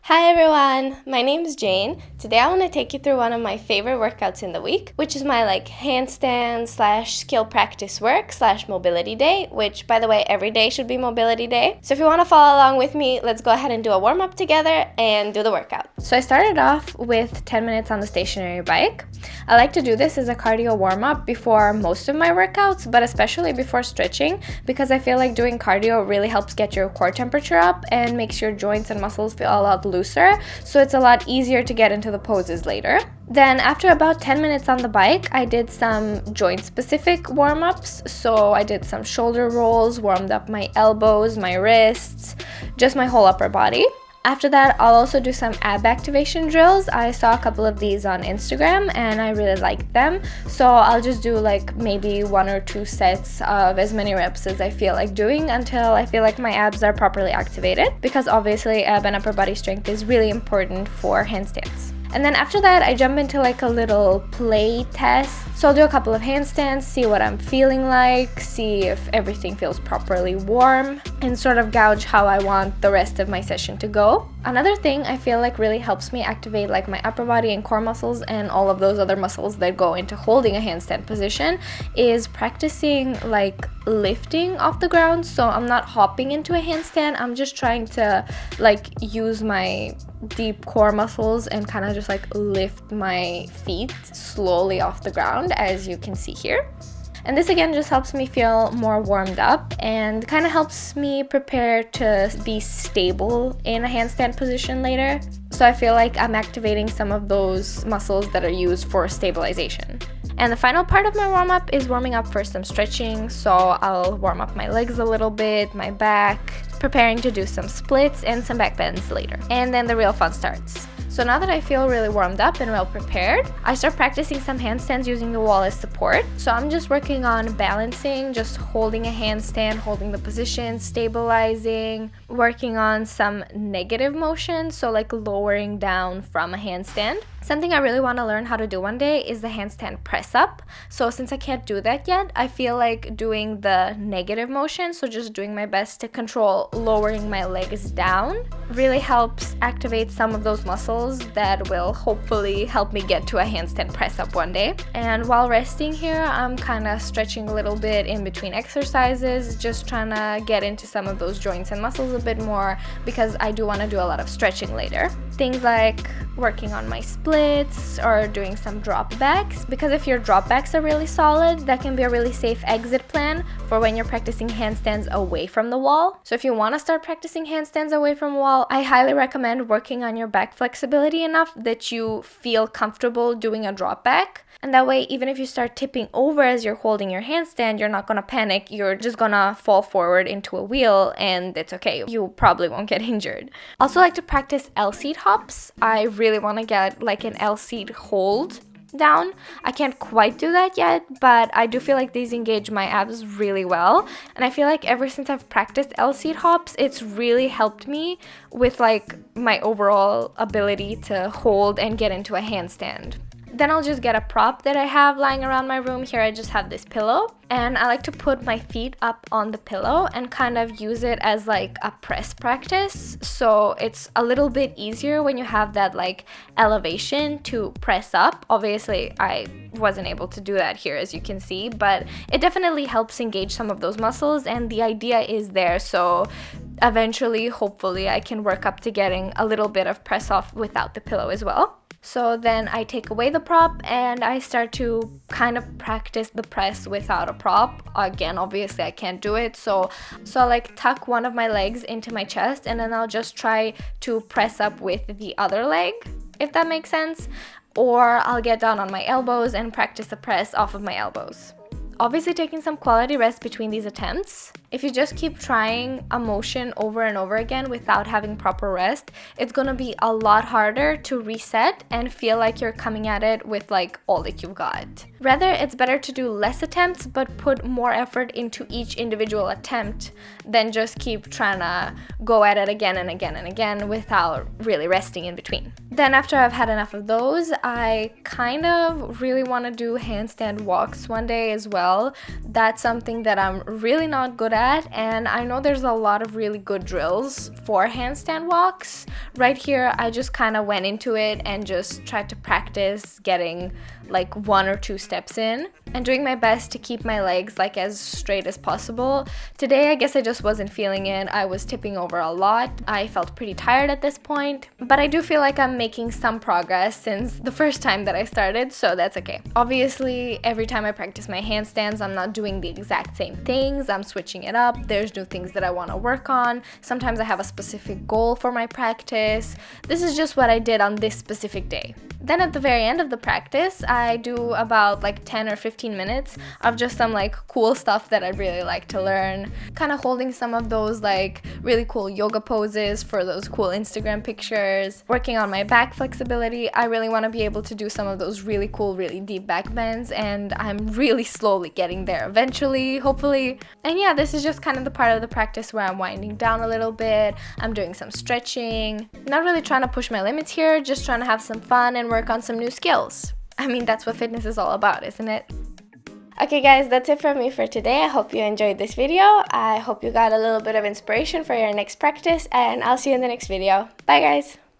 Hi everyone, my name is Jane. Today I want to take you through one of my favorite workouts in the week, which is my handstand / skill practice work / mobility day, which by the way, every day should be mobility day. So if you want to follow along with me, let's go ahead and do a warm up together and do the workout. So I started off with 10 minutes on the stationary bike. I like to do this as a cardio warm up before most of my workouts, but especially before stretching, because I feel like doing cardio really helps get your core temperature up and makes your joints and muscles feel a lot looser, so it's a lot easier to get into the poses later. Then after about 10 minutes on the bike, I did some joint specific warm-ups. So I did some shoulder rolls, warmed up my elbows, my wrists, just my whole upper body. After that, I'll also do some ab activation drills. I saw a couple of these on Instagram and I really liked them. So I'll just do maybe 1 or 2 sets of as many reps as I feel like doing until I feel like my abs are properly activated, because obviously ab and upper body strength is really important for handstands. And then after that, I jump into a little play test. So I'll do a couple of handstands, see what I'm feeling like, see if everything feels properly warm, and sort of gauge how I want the rest of my session to go. Another thing I feel like really helps me activate my upper body and core muscles and all of those other muscles that go into holding a handstand position is practicing lifting off the ground. So I'm not hopping into a handstand, I'm just trying to use my deep core muscles and kind of just lift my feet slowly off the ground, as you can see here. And this again just helps me feel more warmed up and kind of helps me prepare to be stable in a handstand position later. So I feel like I'm activating some of those muscles that are used for stabilization. And the final part of my warm-up is warming up for some stretching. So I'll warm up my legs a little bit, my back, preparing to do some splits and some back bends later. And then the real fun starts. So now that I feel really warmed up and well prepared, I start practicing some handstands using the wall as support. So I'm just working on balancing, just holding a handstand, holding the position, stabilizing, working on some negative motion, so lowering down from a handstand. Something I really want to learn how to do one day is the handstand press up. So since I can't do that yet, I feel like doing the negative motion, so just doing my best to control lowering my legs down, really helps activate some of those muscles that will hopefully help me get to a handstand press up one day. And while resting here, I'm kind of stretching a little bit in between exercises, just trying to get into some of those joints and muscles a bit more, because I do want to do a lot of stretching later. Things like working on my splits or doing some drop backs, because if your drop backs are really solid, that can be a really safe exit plan for when you're practicing handstands away from the wall. So if you want to start practicing handstands away from the wall, I highly recommend working on your back flexibility enough that you feel comfortable doing a drop back. And that way, even if you start tipping over as you're holding your handstand, you're not gonna panic, you're just gonna fall forward into a wheel and it's okay. You probably won't get injured. Also like to practice L-seat hops. I really wanna get an L-seat hold down. I can't quite do that yet, but I do feel like these engage my abs really well. And I feel like ever since I've practiced L-seat hops, it's really helped me with my overall ability to hold and get into a handstand. Then I'll just get a prop that I have lying around my room. Here I just have this pillow, and I like to put my feet up on the pillow and kind of use it as a press practice. So it's a little bit easier when you have that elevation to press up. Obviously I wasn't able to do that here, as you can see, but it definitely helps engage some of those muscles, and the idea is there. So eventually, hopefully, I can work up to getting a little bit of press off without the pillow as well. So then I take away the prop and I start to kind of practice the press without a prop. Again, obviously I can't do it. So I tuck one of my legs into my chest, and then I'll just try to press up with the other leg, if that makes sense. Or I'll get down on my elbows and practice the press off of my elbows. Obviously taking some quality rest between these attempts. If you just keep trying a motion over and over again without having proper rest, it's gonna be a lot harder to reset and feel like you're coming at it with all that you've got. Rather, it's better to do less attempts but put more effort into each individual attempt than just keep trying to go at it again and again and again without really resting in between. Then after I've had enough of those, I kind of really want to do handstand walks one day as well. That's something that I'm really not good that, and I know there's a lot of really good drills for handstand walks. Right here, I just kind of went into it and just tried to practice getting like 1 or 2 steps in and doing my best to keep my legs like as straight as possible. Today, I guess I just wasn't feeling it. I was tipping over a lot. I felt pretty tired at this point, but I do feel like I'm making some progress since the first time that I started, so that's okay. Obviously, every time I practice my handstands, I'm not doing the exact same things. I'm switching it up. There's new things that I want to work on. Sometimes I have a specific goal for my practice. This is just what I did on this specific day. Then at the very end of the practice, I do about like 10 or 15 minutes of just some like cool stuff that I'd really like to learn. Kind of holding some of those like really cool yoga poses for those cool Instagram pictures. Working on my back flexibility. I really want to be able to do some of those really cool, really deep back bends, and I'm really slowly getting there eventually, hopefully. And yeah, this is just kind of the part of the practice where I'm winding down a little bit. I'm doing some stretching. Not really trying to push my limits here, just trying to have some fun and work on some new skills. I mean, that's what fitness is all about, isn't it? Okay guys, that's it from me for today. I hope you enjoyed this video. I hope you got a little bit of inspiration for your next practice, and I'll see you in the next video. Bye guys!